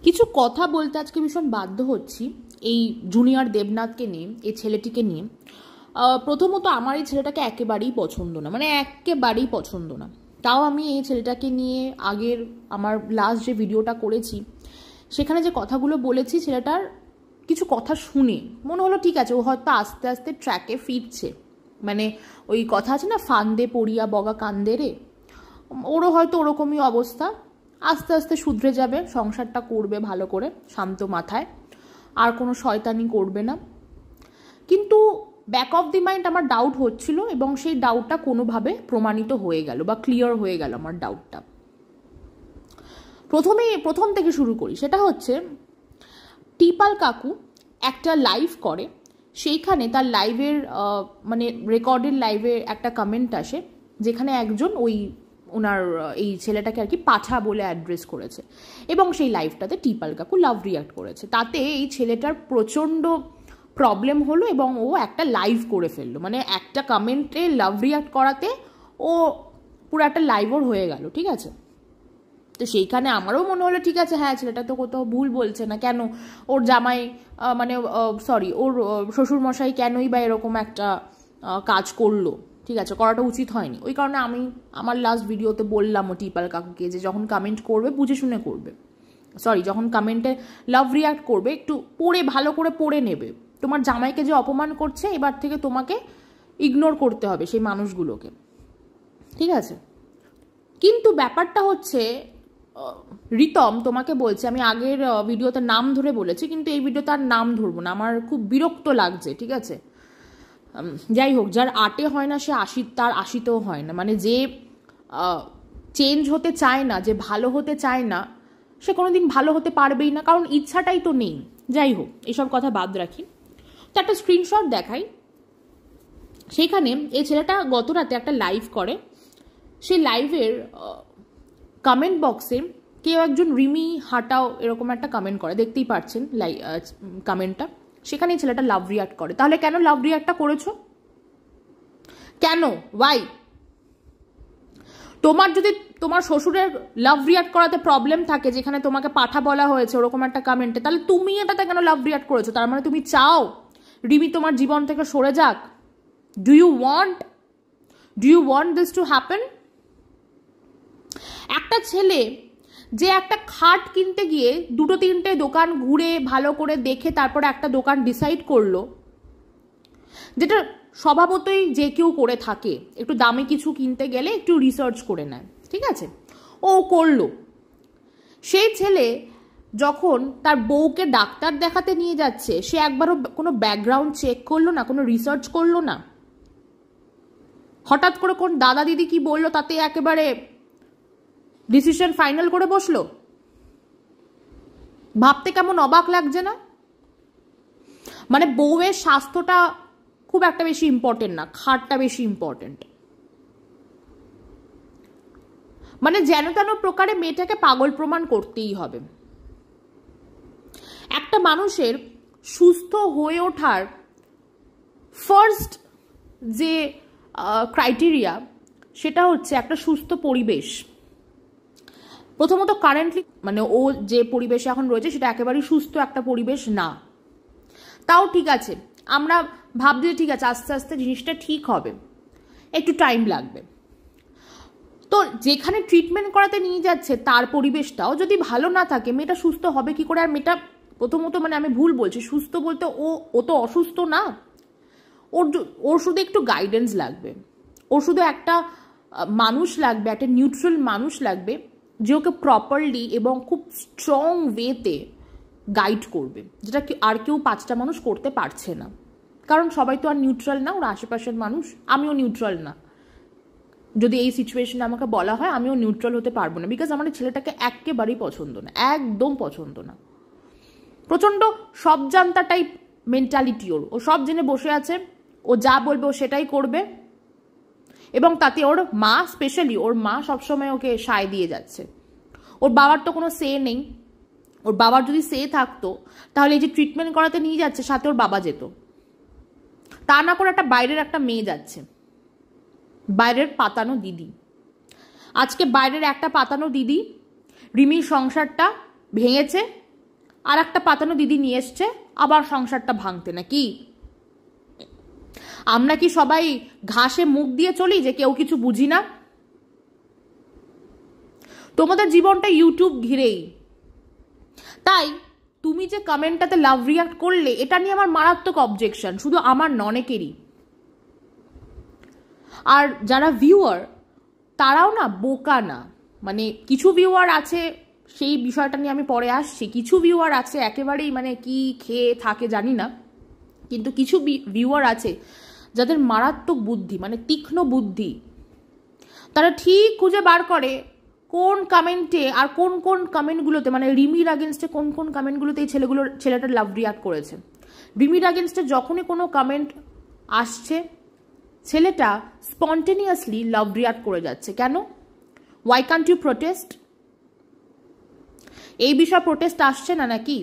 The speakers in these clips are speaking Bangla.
কিছু কথা বলতে আজকে ভীষণ বাধ্য হচ্ছি এই জুনিয়র দেবনাথকে নিয়ে, এই ছেলেটিকে নিয়ে। প্রথমত আমার এই ছেলেটাকে একেবারেই পছন্দ না, মানে একেবারেই পছন্দ না। তাও আমি এই ছেলেটাকে নিয়ে আগের আমার লাস্ট যে ভিডিওটা করেছি সেখানে যে কথাগুলো বলেছি, ছেলেটার কিছু কথা শুনে মনে হলো ঠিক আছে, ও হয়তো আস্তে আস্তে ট্র্যাকে ফিরছে। মানে ওই কথা আছে না, ফান্দে পড়িয়া বগা কান্দে রে, ওরও হয়তো ওরকমই অবস্থা। আস্তে আস্তে শুধরে যাবে, সংসারটা করবে ভালো করে শান্ত মাথায়, আর কোনো শয়তানি করবে না। কিন্তু ব্যাক অফ দি মাইন্ড আমার ডাউট হচ্ছিল, এবং সেই ডাউটটা কোনোভাবে প্রমাণিত হয়ে গেল বা ক্লিয়ার হয়ে গেল আমার ডাউটটা। প্রথম থেকে শুরু করি, সেটা হচ্ছে টিপাল কাকু একটা লাইভ করে, সেইখানে তার লাইভের মানে রেকর্ডেড লাইভে একটা কমেন্ট আসে যেখানে একজন ওনার এই ছেলেটাকে আর কি পাঠা বলে অ্যাড্রেস করেছে, এবং সেই লাইভটাতে টিপাল কাকু লাভ রিয়াক্ট করেছে। তাতে এই ছেলেটার প্রচণ্ড প্রবলেম হলো এবং ও একটা লাইভ করে ফেললো, মানে একটা কমেন্টে লাভ রিয়াক্ট করাতে ও পুরো একটা লাইভর হয়ে গেল, ঠিক আছে। তো সেইখানে আমারও মনে হলো ঠিক আছে, হ্যাঁ ছেলেটা তো কোথাও ভুল বলছে না, কেন ওর জামাই মানে সরি ওর শ্বশুরমশাই কেনই বা এরকম একটা কাজ করলো, ঠিক আছে, করাটা উচিত হয়নি। ওই কারণে আমি আমার লাস্ট ভিডিওতে বললাম ও টিপাল কাকুকে যে যখন কমেন্ট করবে বুঝে শুনে করবে, সরি যখন কমেন্টে লাভ রিয়াক্ট করবে একটু পড়ে ভালো করে পড়ে নেবে। তোমার জামাইকে যে অপমান করছে এবার থেকে তোমাকে ইগনোর করতে হবে সেই মানুষগুলোকে, ঠিক আছে। কিন্তু ব্যাপারটা হচ্ছে রিতম তোমাকে বলছে, আমি আগের ভিডিওতে নাম ধরে বলেছি কিন্তু এই ভিডিওতে আর নাম ধরবো না, আমার খুব বিরক্ত লাগছে, ঠিক আছে। যাই হোক, যার আটে হয় না সে তার আশিতেও হয় না, মানে যে চেঞ্জ হতে চায় না, যে ভালো হতে চায় না, সে কোনোদিন ভালো হতে পারবেই না, কারণ ইচ্ছাটাই তো নেই। যাই হোক, এসব কথা বাদ রাখি। তো একটা স্ক্রিনশট দেখাই, সেইখানে এই ছেলেটা গত রাতে একটা লাইভ করে, সেই লাইভের কমেন্ট বক্সে কেউ একজন রিমি হাটাও এরকম একটা কমেন্ট করে, দেখতেই পাচ্ছেন কমেন্টটা, সেখানেই ছেলেটা লাভ রিয়াক্ট করে। তাহলে কেন লাভ রিয়াক্টটা করেছো, কেন, ওয়াই? তোমার যদি তোমার শ্বশুরের লাভ রিয়াক্ট করাতে প্রবলেম থাকে, যেখানে তোমাকে পাঠা বলা হয়েছে ওরকম একটা কমেন্টে, তাহলে তুমি এটাতে কেন লাভ রিয়াক্ট করেছো? তার মানে তুমি চাও রিমি তোমার জীবন থেকে সরে যাক? Do you want this to happen? একটা ছেলে যে একটা খাট কিনতে গিয়ে 2-3টে দোকান ঘুরে ভালো করে দেখে তারপরে একটা দোকান ডিসাইড করলো, যেটা স্বভাবতই যে কেউ করে থাকে, একটু দামি কিছু কিনতে গেলে একটু রিসার্চ করে নেয়, ঠিক আছে, ও করলো। সেই ছেলে যখন তার বউকে ডাক্তার দেখাতে নিয়ে যাচ্ছে, সে একবারও কোনো ব্যাকগ্রাউন্ড চেক করলো না, কোনো রিসার্চ করলো না। হঠাৎ করে কোন দাদা দিদি কি বললো তাতে একেবারে ডিসিশন ফাইনাল করে বসলো। ভাবতে কেমন অবাক লাগছে না? মানে বউয়ের স্বাস্থ্যটা খুব একটা বেশি ইম্পর্টেন্ট না, খাটটা বেশি ইম্পর্টেন্ট। মানে যেন তেন প্রকারে মেয়েটাকে পাগল প্রমাণ করতেই হবে। একটা মানুষের সুস্থ হয়ে ওঠার ফার্স্ট যে ক্রাইটেরিয়া, সেটা হচ্ছে একটা সুস্থ পরিবেশ। প্রথমত কারেন্টলি মানে ও যে পরিবেশে এখন রয়েছে সেটা একেবারেই সুস্থ একটা পরিবেশ না। তাও ঠিক আছে, আমরা ভাবছি ঠিক আছে আস্তে আস্তে জিনিসটা ঠিক হবে, একটু টাইম লাগবে। তো যেখানে ট্রিটমেন্ট করাতে নিয়ে যাচ্ছে তার পরিবেশটাও যদি ভালো না থাকে, মেয়েটা সুস্থ হবে কি করে? আর মেয়েটা প্রথমত মানে আমি ভুল বলছি, সুস্থ বলতে ও তো অসুস্থ না, ওর শুধু একটু গাইডেন্স লাগবে, ওর শুধু একটা মানুষ লাগবে, একটা নিউট্রাল মানুষ লাগবে যে ওকে প্রপারলি এবং খুব স্ট্রং ওয়েতে গাইড করবে, যেটা আর কেউ 5টা মানুষ করতে পারছে না। কারণ সবাই তো আর নিউট্রাল না, ওর আশেপাশের মানুষ, আমিও নিউট্রাল না। যদি এই সিচুয়েশনে আমাকে বলা হয় আমিও নিউট্রাল হতে পারবো না, বিকজ আমার ছেলেটাকে একেবারেই পছন্দ না, একদম পছন্দ না। প্রচণ্ড সব জানতা টাইপ মেন্টালিটি ওর, ও সব জেনে বসে আছে, ও যা বলবে ও সেটাই করবে, এবং তাতে ওর মা, স্পেশালি ওর মা সবসময় ওকে সায় দিয়ে যাচ্ছে। ওর বাবার তো কোনো সে নেই, ওর বাবার যদি সে থাকতো তাহলে এই যে ট্রিটমেন্ট করাতে নিয়ে যাচ্ছে সাথে ওর বাবা যেত, তা না করে একটা বাইরের একটা মেয়ে যাচ্ছে, বাইরের পাতানো দিদি। আজকে বাইরের একটা পাতানো দিদি রিমির সংসারটা ভেঙেছে, আর একটা পাতানো দিদি নিয়ে এসছে আবার সংসারটা ভাঙতে, নাকি? আমরা কি সবাই ঘাসে মুখ দিয়ে চলি যে কেউ কিছু বুঝি না? তোমাদের জীবনটা ইউটিউব ঘিরেই। তাই তুমি যে কমেন্টটাতে লাভ রিয়াক্ট করলে, এটা নিয়ে আমার মারাত্মক অবজেকশন, শুধু আমার অনেকেরই। আর যারা ভিউয়ার তারাও না বোকা না, মানে কিছু ভিউয়ার আছে, সেই বিষয়টা নিয়ে আমি পরে আসছি, কিছু ভিউয়ার আছে একেবারেই মানে কি খেয়ে থাকে জানি না, কিন্তু কিছু ভিউয়ার আছে যাদের মারাত্মক বুদ্ধি, মানে তীক্ষ্ণ বুদ্ধি। তারা ঠিক খুঁজে বার করে কোন কমেন্টে আর কোন কোন কমেন্টগুলোতে, মানে রিমির আগেনস্টে কোন কোন কমেন্টগুলোতে এই ছেলেটা লাভ রিয়াক্ট করেছে। রিমির আগেনস্টে যখনই কোনো কমেন্ট আসছে, ছেলেটা স্পন্টেনিয়াসলি লাভ রিয়াক্ট করে যাচ্ছে। কেন? Why can't you protest? এই বিষয়ে প্রোটেস্ট আসছে না নাকি?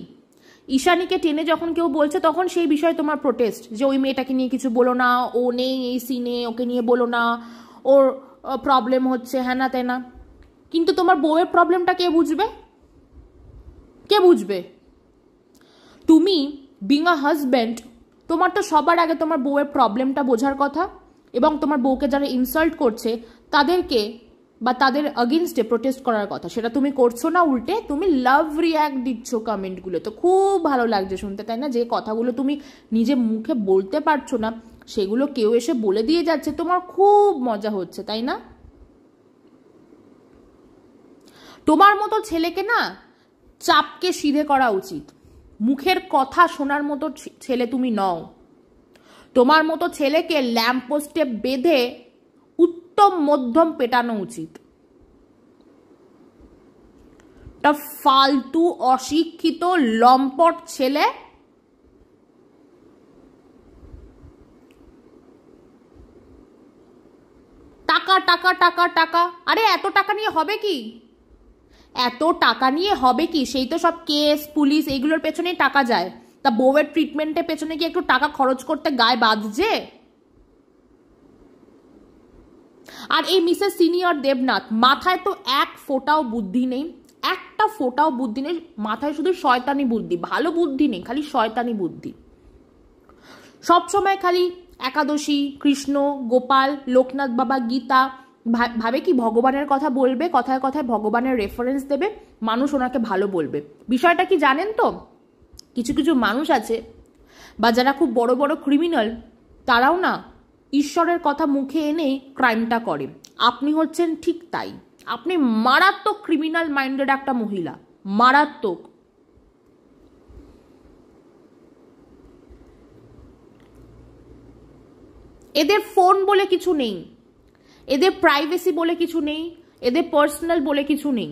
ঈশানীকে টেনে যখন কেউ বলছে তখন সেই বিষয়ে তোমার প্রোটেস্ট, যে ওই মেয়েটাকে নিয়ে কিছু বলো না, ও নেই এই সিনে, ওকে নিয়ে বলো না, ওর প্রবলেম হচ্ছে, হ্যাঁ না তেনা। কিন্তু তোমার বউয়ের প্রবলেমটা কে বুঝবে? কে বুঝবে? তুমি বিং আ হাজব্যান্ড, তোমার তো সবার আগে তোমার বউয়ের প্রবলেমটা বোঝার কথা, এবং তোমার বউকে যারা ইনসাল্ট করছে তাদেরকে বা তাদের আগেনস্টে প্রোটেস্ট করার কথা। সেটা তুমি করছো না, উল্টে তুমি লাভ রিয়াক্ট দিচ্ছ কমেন্টগুলো। তো খুব ভালো লাগছে শুনতে, তাই না? যে কথাগুলো তুমি নিজে মুখে বলতে পারছো না সেগুলো কেউ এসে বলে দিয়ে যাচ্ছে, তোমার খুব মজা হচ্ছে, তাই না? তোমার মতো ছেলেকে না চাপকে সিধে করা উচিত। মুখের কথা শোনার মতো ছেলে তুমি নও। তোমার মতো ছেলেকে ল্যাম্পপোস্টে বেঁধে উত্তম মধ্যম পেটানো উচিত। তা ফালতু অশিক্ষিত লম্পট ছেলে, টাকা টাকা টাকা টাকা। আরে এত টাকা নিয়ে হবে কি? এত টাকা নিয়ে হবে কি? সেই তো সব কেস পুলিশ এইগুলোর পেছনেই টাকা যায়। তা বউয়ের ট্রিটমেন্টের পেছনে কি একটু টাকা খরচ করতে গায়ে বাঁধছে? আর এই মিসেস সিনিয়র দেবনাথ, মাথায় তো এক ফোঁটাও বুদ্ধি নেই, একটা ফোঁটাও বুদ্ধি নেই, মাথায় শুধু শয়তানি বুদ্ধি, ভালো বুদ্ধি নেই, খালি শয়তানি বুদ্ধি। সবসময় খালি একাদশী, কৃষ্ণ, গোপাল, লোকনাথ বাবা, গীতা, ভাবে কি ভগবানের কথা বলবে, কথায় কথায় ভগবানের রেফারেন্স দেবে, মানুষ ওনাকে ভালো বলবে। বিষয়টা কি জানেন তো? কিছু কিছু মানুষ আছে বা যারা খুব বড় বড় ক্রিমিনাল, তারাও না ঈশ্বরের কথা মুখে এনেই ক্রাইমটা করে। আপনি হচ্ছেন ঠিক তাই। আপনি মারাত্মক ক্রিমিনাল মাইন্ডেড একটা মহিলা, মারাত্মক। এদের ফোন বলে কিছু নেই, এদের প্রাইভেসি বলে কিছু নেই, এদের পার্সোনাল বলে কিছু নেই।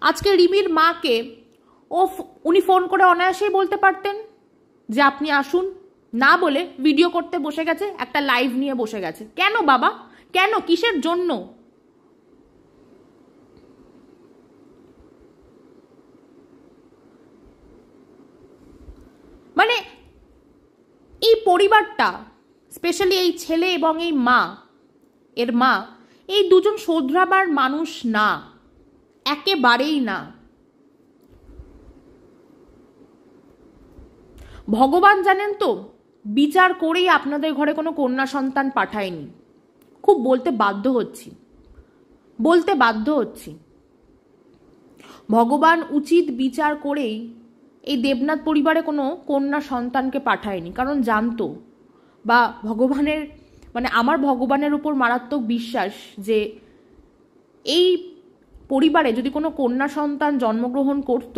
আজকে রিমির মাকে উনি ফোন করে অনায়াসেই বলতে পারতেন যে আপনি আসুন, না বলে ভিডিও করতে বসে গেছে, একটা লাইভ নিয়ে বসে গেছে। কেন বাবা? কেন? কিসের জন্য? মানে এই পরিবারটা, স্পেশালি এই ছেলে এবং এই মা, এর মা, এই দুজন শোধরাবার মানুষ না, একেবারেই না। ভগবান জানেন তো বিচার করেই আপনাদের ঘরে কোনো কন্যা সন্তান পাঠায়নি। খুব বলতে বাধ্য হচ্ছি, ভগবান উচিত বিচার করেই এই দেবনাথ পরিবারে কোনো কন্যা সন্তানকে পাঠায়নি। কারণ জানতো, বা ভগবানের, মানে আমার ভগবানের উপর মারাত্মক বিশ্বাস যে এই পরিবারে যদি কোনো কন্যা সন্তান জন্মগ্রহণ করত,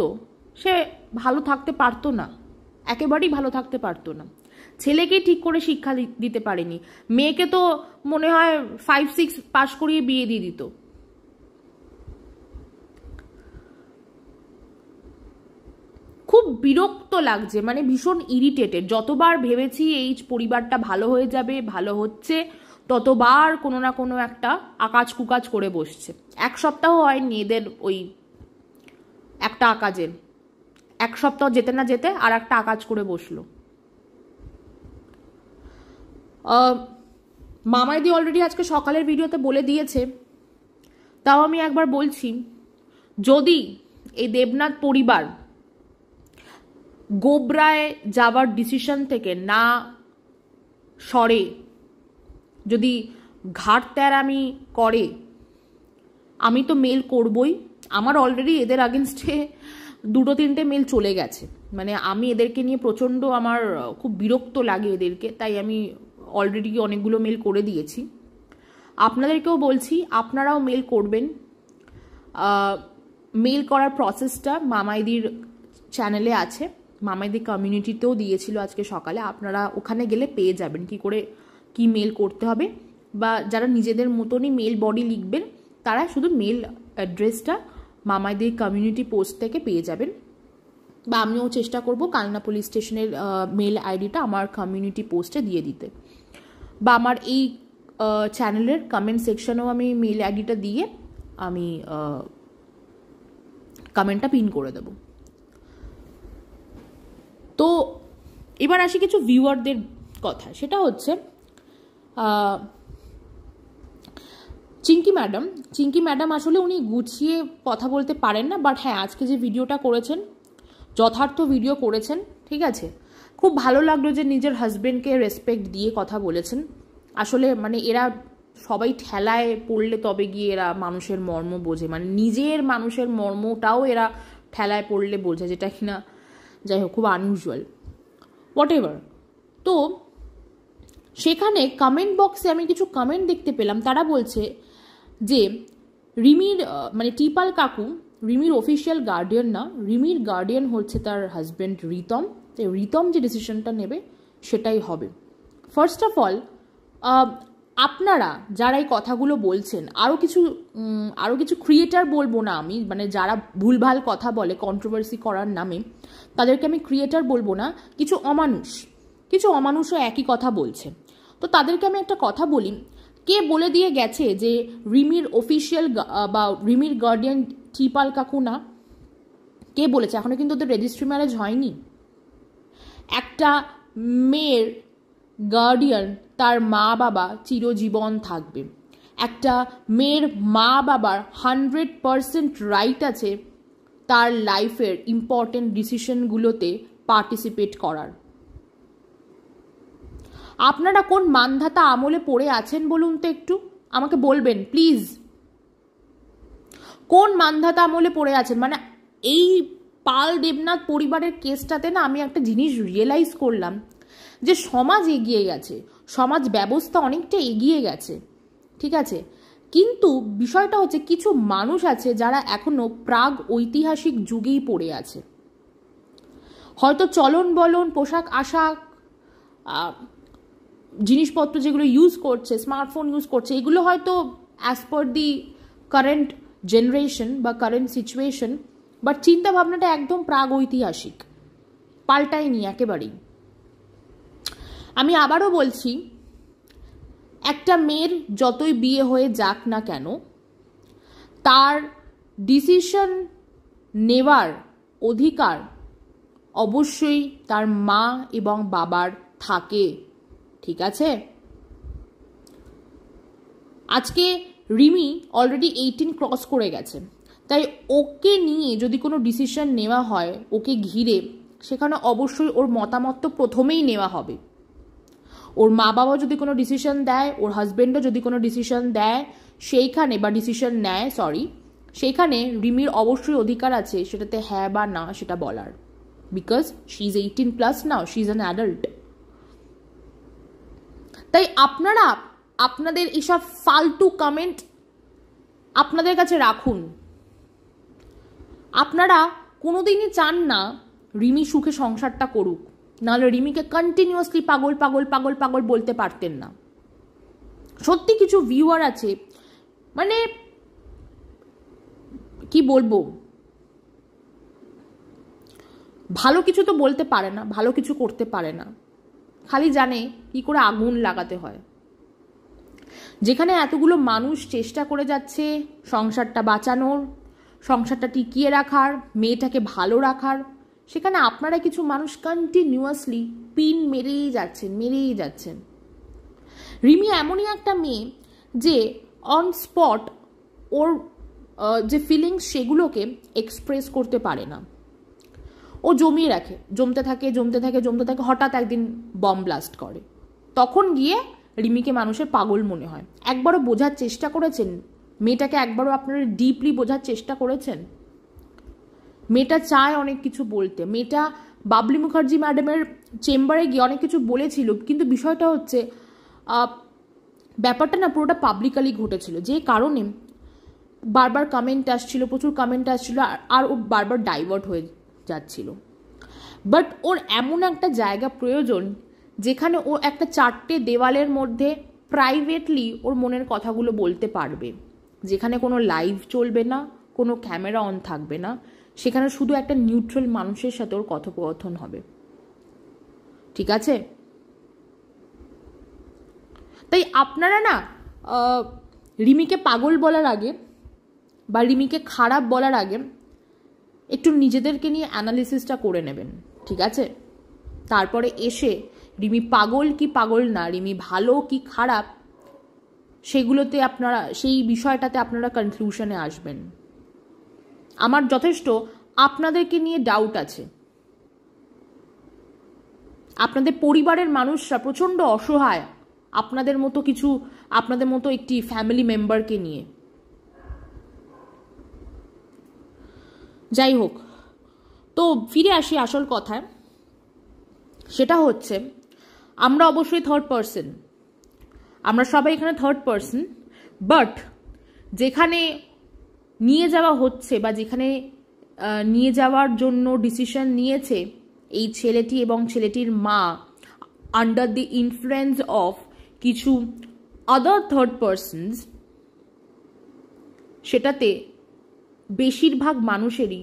সে ভালো থাকতে পারতো না, একেবারেই ভালো থাকতে পারতো না। ছেলেকে ঠিক করে শিক্ষা দিতে পারেনি, মেয়েকে তো মনে হয় 5-6 পাস করিয়ে বিয়ে দিয়ে দিত। খুব বিরক্ত লাগছে, মানে ভীষণ ইরিটেটেড। যতবার ভেবেছি এই পরিবারটা ভালো হয়ে যাবে, ভালো হচ্ছে, ততবার কোনো না কোনো একটা আকাজ কুকাজ করে বসছে। এক সপ্তাহ হয়নি এদের ওই একটা আকাজের, এক সপ্তাহ যেতে না যেতে আর একটা আকাজ করে বসলো। মামাইদি অলরেডি আজকে সকালের ভিডিওতে বলে দিয়েছে, তাও আমি একবার বলছি, যদি এই দেবনাথ পরিবার গোবরায় যাওয়ার ডিসিশন থেকে না সরে, যদি ঘাড়ত্যাড়ামি করে, আমি তো মেল করবই। আমার অলরেডি এদের আগেনস্টে 2-3টে মেল চলে গেছে, মানে আমি এদেরকে নিয়ে প্রচণ্ড আমার খুব বিরক্ত লাগে এদেরকে, তাই আমি অলরেডি অনেকগুলো মেল করে দিয়েছি। আপনাদেরকেও বলছি আপনারাও মেল করবেন। মেল করার প্রসেসটা মামাইদির চ্যানেলে আছে, মামাইদি কমিউনিটিতেও দিয়েছিল আজকে সকালে, আপনারা ওখানে গেলে পেয়ে যাবেন কি করে কি মেল করতে হবে, বা যারা নিজেদের মতনই মেল বডি লিখবেন তারা শুধু মেল অ্যাড্রেসটা মামাইদির কমিউনিটি পোস্ট থেকে পেয়ে যাবেন, বা আমিও চেষ্টা করব কালনা পুলিশ স্টেশনের মেল আইডিটা আমার কমিউনিটি পোস্টে দিয়ে দিতে, বা আমার এই চ্যানেলের কমেন্ট সেকশনেও আমি মেল আইডিটা দিয়ে আমি কমেন্টটা পিন করে দেব। তো এবার আসি কিছু ভিউয়ারদের কথা, সেটা হচ্ছে চিঙ্কি ম্যাডাম আসলে উনি গুছিয়ে কথা বলতে পারেন না, বাট হ্যাঁ আজকে যে ভিডিওটা করেছেন যথার্থ ভিডিও করেছেন, ঠিক আছে। খুব ভালো লাগলো যে নিজের হাজবেন্ডকে রেসপেক্ট দিয়ে কথা বলেছেন। আসলে মানে এরা সবাই ঠেলায় পড়লে তবে গিয়ে এরা মানুষের মর্ম বোঝে, মানে নিজের মানুষের মর্মটাও এরা ঠেলায় পড়লে বোঝে, যেটা কিনা যাই হোক খুব আনইউজুয়াল, হোয়াট এভার। তো সেখানে কমেন্ট বক্সে আমি কিছু কমেন্ট দেখতে পেলাম, তারা বলছে যে রিমির মানে টিপাল কাকু রিমির অফিসিয়াল গার্ডিয়ান না, রিমির গার্ডিয়ান হচ্ছে তার হাজব্যান্ড রিতম, তাই রিতম যে ডিসিশনটা নেবে সেটাই হবে। ফার্স্ট অফ অল আপনারা যারা এই কথাগুলো বলছেন, আরও কিছু ক্রিয়েটার বলবো না আমি, মানে যারা ভুলভাল কথা বলে কন্ট্রোভার্সি করার নামে তাদেরকে আমি ক্রিয়েটার বলবো না, কিছু অমানুষও একই কথা বলছে। তো তাদেরকে আমি একটা কথা বলি, কে বলে দিয়ে গেছে যে রিমির অফিসিয়াল বা রিমির গার্ডিয়ান টিপাল কাকু না? কে বলেছে? এখনো কিন্তু ওদের রেজিস্ট্রি ম্যারেজ হয়নি। একটা মেয়ের গার্ডিয়ান তার মা বাবা চিরজীবন থাকবে, একটা মেয়ের মা বাবার 100% রাইট আছে তার লাইফের ইম্পর্টেন্ট ডিসিশনগুলোতে পার্টিসিপেট করার। আপনারা কোন মানধাতা আমলে পড়ে আছেন বলুন তো, একটু আমাকে বলবেন প্লিজ, কোন মানধাতা আমলে পড়ে আছেন? মানে এই পাল দেবনাথ পরিবারের কেসটাতে না আমি একটা জিনিস রিয়েলাইজ করলাম, যে সমাজ এগিয়ে গেছে, সমাজ ব্যবস্থা অনেকটা এগিয়ে গেছে, ঠিক আছে, কিন্তু বিষয়টা হচ্ছে কিছু মানুষ আছে যারা এখনো প্রাগ ঐতিহাসিক যুগেই পড়ে আছে। হয়তো চলন বলন, পোশাক আশাক, জিনিসপত্র যেগুলো ইউজ করছে, স্মার্টফোন ইউজ করছে, এগুলো হয়তো as per the current generation বা কারেন্ট সিচুয়েশন, বাট চিন্তা ভাবনাটা একদম প্রাগ ঐতিহাসিক, পাল্টায়নি একেবারেই। আমি আবারও বলছি, একটা মেয়ের যতই বিয়ে হয়ে যাক না কেন, তার ডিসিশন নেওয়ার অধিকার অবশ্যই তার মা এবং বাবার থাকে, ঠিক আছে। আজকে রিমি অলরেডি 18 ক্রস করে গেছে, তাই ওকে নিয়ে যদি কোনো ডিসিশন নেওয়া হয় ওকে ঘিরে, সেখানে অবশ্যই ওর মতামত তো প্রথমেই নেওয়া হবে। ওর মা বাবা যদি কোনো ডিসিশন দেয়, ওর হাজবেন্ডও যদি কোনো ডিসিশন দেয় সেইখানে, বা ডিসিশন নেয় সেইখানে রিমির অবশ্যই অধিকার আছে সেটাতে হ্যাঁ বা না সেটা বলার, because she is 18+ now, she is an adult. তাই আপনারা আপনাদের এসব ফালতু কমেন্ট আপনাদের কাছে রাখুন। আপনারা কোনোদিনই চান না রিমি সুখে সংসারটা করুক, নাহলে রিমিকে কন্টিনিউয়াসলি পাগল পাগল পাগল পাগল বলতে পারতেন না। সত্যি কিছু ভিউয়ার আছে, মানে কি বলবো, ভালো কিছু তো বলতে পারে না, ভালো কিছু করতে পারে না, খালি জানে কি করে আগুন লাগাতে হয়। যেখানে এতগুলো মানুষ চেষ্টা করে যাচ্ছে সংসারটা বাঁচানোর, সংসারটা টিকিয়ে রাখার, মেয়েটাকে ভালো রাখার, সেখানে আপনারা কিছু মানুষ কন্টিনিউয়াসলি পিন মেরেই যাচ্ছেন। রিমি এমনই একটা মেয়ে যে অন স্পট ওর যে ফিলিংস সেগুলোকে এক্সপ্রেস করতে পারে না। ও জমিয়ে রাখে, জমতে থাকে, হঠাৎ একদিন বম ব্লাস্ট করে। তখন গিয়ে রিমিকে মানুষের পাগল মনে হয়। একবারও বোঝার চেষ্টা করেছেন মেয়েটাকে? একবারও আপনারা ডিপলি বোঝার চেষ্টা করেছেন? মেয়েটা চায় অনেক কিছু বলতে, মেয়েটা বাবলি মুখার্জি ম্যাডামের চেম্বারে গিয়ে অনেক কিছু বলেছিল, কিন্তু বিষয়টা হচ্ছে ব্যাপারটা না পুরোটা পাবলিকালি ঘটেছিল, যে কারণে বারবার কমেন্ট আসছিল, প্রচুর কমেন্ট আসছিল, আর ও বারবার ডাইভার্ট হয়ে যাচ্ছিল। বাট ওর এমন একটা জায়গা প্রয়োজন যেখানে ও একটা 4টে দেওয়ালের মধ্যে প্রাইভেটলি ওর মনের কথাগুলো বলতে পারবে, যেখানে কোনো লাইভ চলবে না, কোনো ক্যামেরা অন থাকবে না, সেখানে শুধু একটা নিউট্রাল মানুষের সাথে ওর কথোপকথন হবে। ঠিক আছে? তাই আপনারা না রিমিকে পাগল বলার আগে বা রিমিকে খারাপ বলার আগে একটু নিজেদেরকে নিয়ে অ্যানালিসিসটা করে নেবেন। ঠিক আছে? তারপরে এসে রিমি পাগল কি পাগল না, রিমি ভালো কি খারাপ, সেগুলোতে আপনারা, সেই বিষয়টাতে আপনারা কনক্লুশনে আসবেন। আমার যথেষ্ট আপনাদেরকে নিয়ে ডাউট আছে। আপনাদের পরিবারের মানুষরা প্রচণ্ড অসহায় আপনাদের মতো একটি ফ্যামিলি মেম্বারকে নিয়ে। যাই হোক, তো ফিরে আসি আসল কথায়। সেটা হচ্ছে আমরা অবশ্যই থার্ড পার্সন, আমরা সবাই এখানে থার্ড পার্সন, বাট যেখানে নিয়ে যাওয়া হচ্ছে বা যেখানে নিয়ে যাওয়ার জন্য ডিসিশন নিয়েছে এই ছেলেটি এবং ছেলেটির মা আন্ডার দি ইনফ্লুয়েন্স অফ কিছু আদার থার্ড পার্সনস, সেটাতে বেশিরভাগ মানুষেরই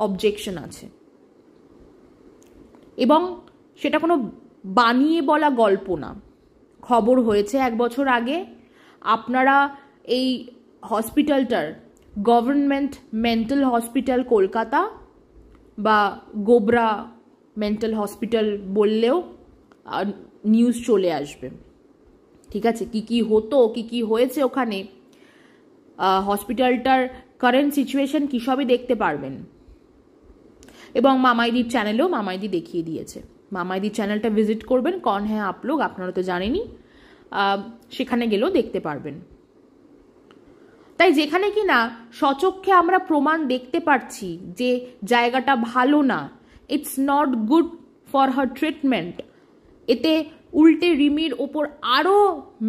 অবজেকশন আছে। এবং সেটা কোনো বানিয়ে বলা গল্প না, খবর হয়েছে 1 বছর আগে। আপনারা এই হসপিটালটার গভর্নমেন্ট মেন্টাল হসপিটাল কলকাতা বা গোবরা মেন্টাল হসপিটাল বললেও নিউজ চলে আসবে। ঠিক আছে? কি হতো, কি হয়েছে ওখানে, হসপিটালটার কারেন্ট সিচুয়েশন কী সবই দেখতে পারবেন। এবং মামাইদির চ্যানেলেও মামাইদি দেখিয়ে দিয়েছে। মামাইদির চ্যানেলটা ভিজিট করবেন, কন হ্যাঁ আপ লোগ, আপনারা তো জানেনই, সেখানে গেলেও দেখতে পারবেন। তাই যেখানে কি না সচক্ষে আমরা প্রমাণ দেখতে পাচ্ছি যে জায়গাটা ভালো না, it's not good for her treatment, এতে উল্টে রিমির ওপর আরও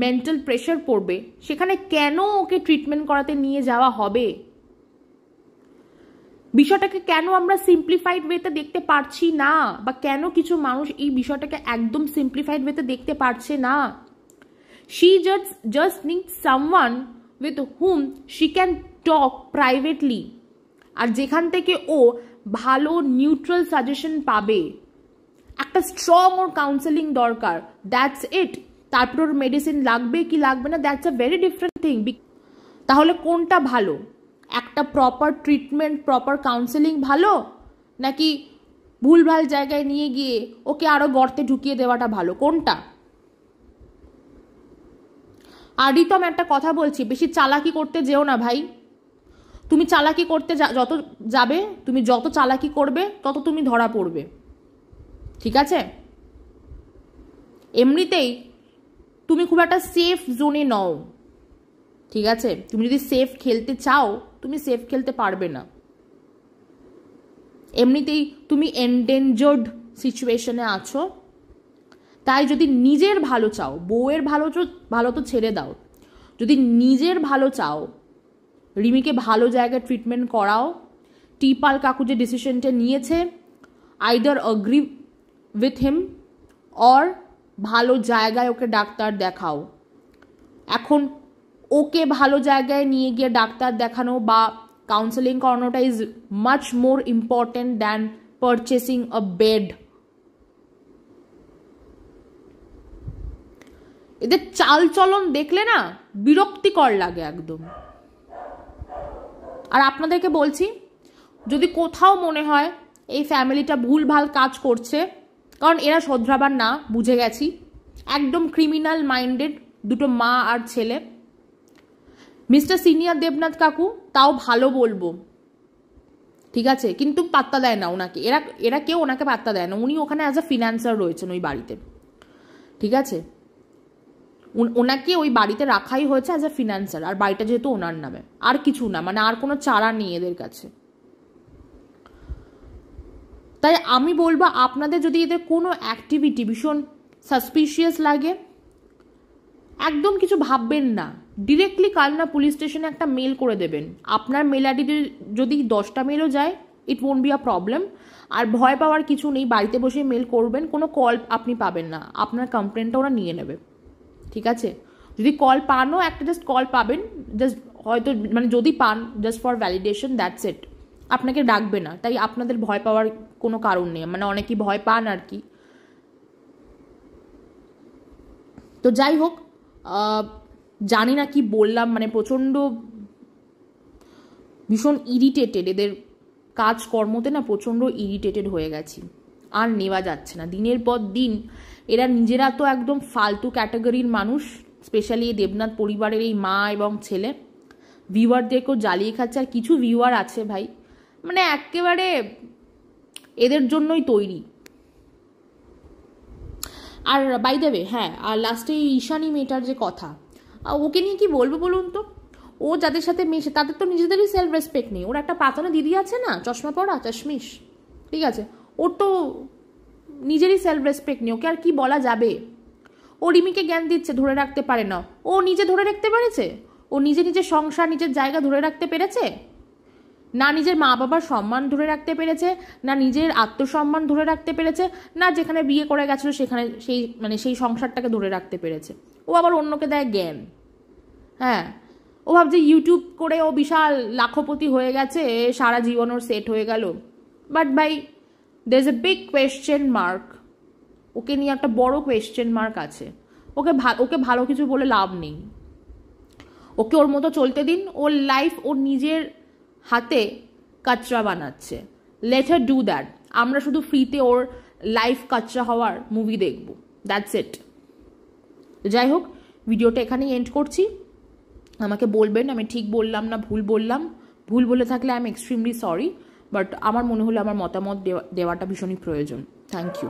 মেন্টাল প্রেশার পড়বে, সেখানে কেন ওকে ট্রিটমেন্ট করাতে নিয়ে যাওয়া হবে? বিষয়টাকে কেন আমরা সিম্পলিফাইড ওয়েতে দেখতে পারছি না, বা কেন কিছু মানুষ এই বিষয়টাকে একদম সিম্পলিফাইড ওয়েতে দেখতে পারছে না? She just needs someone with whom she can talk privately, আর যেখান থেকে ও ভালো নিউট্রাল সাজেশন পাবে। একটা স্ট্রং ওর কাউন্সেলিং দরকার, দ্যাটস ইট। তারপর ওর মেডিসিন লাগবে কি লাগবে না, that's a very different thing. তাহলে কোনটা ভালো? একটা প্রপার ট্রিটমেন্ট, প্রপার কাউন্সেলিং ভালো, নাকি ভুলভাল জায়গায় নিয়ে গিয়ে ওকে আরো গর্তে ঢুকিয়ে দেওয়াটা ভালো? কোনটা? আর রিতম, একটা কথা বলছি, বেশি চালাকি করতে যেও না ভাই। তুমি চালাকি করতে তুমি যত চালাকি করবে তত তুমি ধরা পড়বে। ঠিক আছে? এমনিতেই তুমি খুব একটা সেফ জোনে নও। ঠিক আছে? তুমি যদি সেফ খেলতে চাও, তুমি সেফ খেলতে পারবে না। এমনিতেই তুমি এন্ডেঞ্জার্ড সিচুয়েশনে আছো। তাই যদি নিজের ভালো চাও, বউয়ের ভালো তো ছেড়ে দাও, যদি নিজের ভালো চাও, রিমিকে ভালো জায়গায় ট্রিটমেন্ট করাও। টিপাল কাকু যে ডিসিশনটা নিয়েছে, either agree with him or ভালো জায়গায় ওকে ডাক্তার দেখাও। এখন ওকে ভালো জায়গায় নিয়ে গিয়ে ডাক্তার দেখানো বা কাউন্সেলিং করানোটা is much more important than purchasing a bed. এদের চালচলন দেখলে না বিরক্তিকর লাগে একদম। আর আপনাদেরকে বলছি, যদি কোথাও মনে হয় এই ফ্যামিলিটা ভুলভাল কাজ করছে, কারণ এরা শোধরাবার না, বুঝে গেছি, একদম ক্রিমিনাল মাইন্ডেড দুটো মা আর ছেলে। মিস্টার সিনিয়র দেবনাথ কাকু তাও ভালো বলবো, ঠিক আছে, কিন্তু পাত্তা দেয় না ওনাকে, এরা কেউ ওনাকে পাত্তা দেয় না। উনি ওখানে অ্যাজ আ ফিনান্সার রয়েছেন ওই বাড়িতে, ঠিক আছে, ওনাকে ওই বাড়িতে রাখাই হয়েছে অ্যাজ আ ফিনান্সার, আর বাড়িটা যেহেতু ওনার নামে, আর কিছু না, মানে আর কোনো চারা নেই এদের কাছে। তাই আমি বলবো আপনাদের যদি এদের কোনো অ্যাক্টিভিটি ভীষণ সাসপিশিয়াস লাগে, একদম কিছু ভাববেন না, ডিরেক্টলি কালনা পুলিশ স্টেশনে একটা মেল করে দেবেন। আপনার মেল আইডিতে যদি 10টা মেলও যায়, it won't be a problem. আর ভয় পাওয়ার কিছু নেই, বাড়িতে বসে মেল করবেন, কোনো কল আপনি পাবেন না, আপনার কমপ্লেনটা ওরা নিয়ে নেবে, ঠিক আছে। যদি কল পানও, একটা জাস্ট কল পাবেন, জাস্ট হয়তো মানে যদি পান just for validation, that's it, আপনাকে ডাকবে না। তাই আপনাদের ভয় পাওয়ার কোনো কারণ নেই, মানে অনেকেই ভয় পান আর কি। তো যাই হোক, জানি না কি বললাম, মানে প্রচণ্ড ভীষণ ইরিটেটেড, এদের কাজকর্মতে না প্রচণ্ড ইরিটেটেড হয়ে গেছি, আর নেওয়া যাচ্ছে না। দিনের পর দিন এরা নিজেরা তো একদম ফালতু ক্যাটাগরির মানুষ, স্পেশালি এই দেবনাথ পরিবারের এই মা এবং ছেলে ভিউয়ারদেরকেও জ্বালিয়ে খাচ্ছে। আর কিছু ভিউয়ার আছে ভাই, মানে একেবারে এদের জন্যই তৈরি। আর বাই দ্য ওয়ে, হ্যাঁ, আর লাস্টে ঈশানী মেয়েটার যে কথা, ওকে নিয়ে কি বলবো বলুন তো। ও যাদের সাথে মেশে তাদের তো নিজেদেরই সেলফ রেসপেক্ট নেই। ওর একটা পাতানো দিদি আছে না, চশমা পড়া, চশমিশ, ঠিক আছে, ওর তো নিজেরই সেলফ রেসপেক্ট নেই, ওকে আর কি বলা যাবে। ও রিমিকে জ্ঞান দিচ্ছে ধরে রাখতে পারে না, ও নিজে ধরে রাখতে পেরেছে? ও নিজের সংসার, নিজের জায়গা ধরে রাখতে পেরেছে? না নিজের মা বাবার সম্মান ধরে রাখতে পেরেছে, না নিজের আত্মসম্মান ধরে রাখতে পেরেছে, না যেখানে বিয়ে করে গেছিলো সেখানে সেই সংসারটাকে ধরে রাখতে পেরেছে। ও আবার অন্যকে দেয় জ্ঞান। হ্যাঁ, ও ভাবছে ইউটিউব করে ও বিশাল লাখপতি হয়ে গেছে, সারা জীবন ওর সেট হয়ে গেল। বাট ভাই, there is a big question mark, ওকে নিয়ে একটা বড় কোয়েশ্চেন মার্ক আছে। ওকে ভালো কিছু বলে লাভ নেই, ওকে ওর মতো চলতে দিন। ওর লাইফ ওর নিজের হাতে কাচরা বানাচ্ছে, লেট হার ডু দ্যাট। আমরা শুধু ফ্রিতে ওর লাইফ কাচরা হওয়ার মুভি দেখব, দ্যাটস ইট। যাই হোক, ভিডিওটা এখানেই এন্ড করছি। আমাকে বলবেন আমি ঠিক বললাম না ভুল বললাম, ভুল বলে থাকলে I am extremely sorry, but আমার মনে হলো আমার মতামত দেওয়াটা ভীষণই প্রয়োজন। Thank you.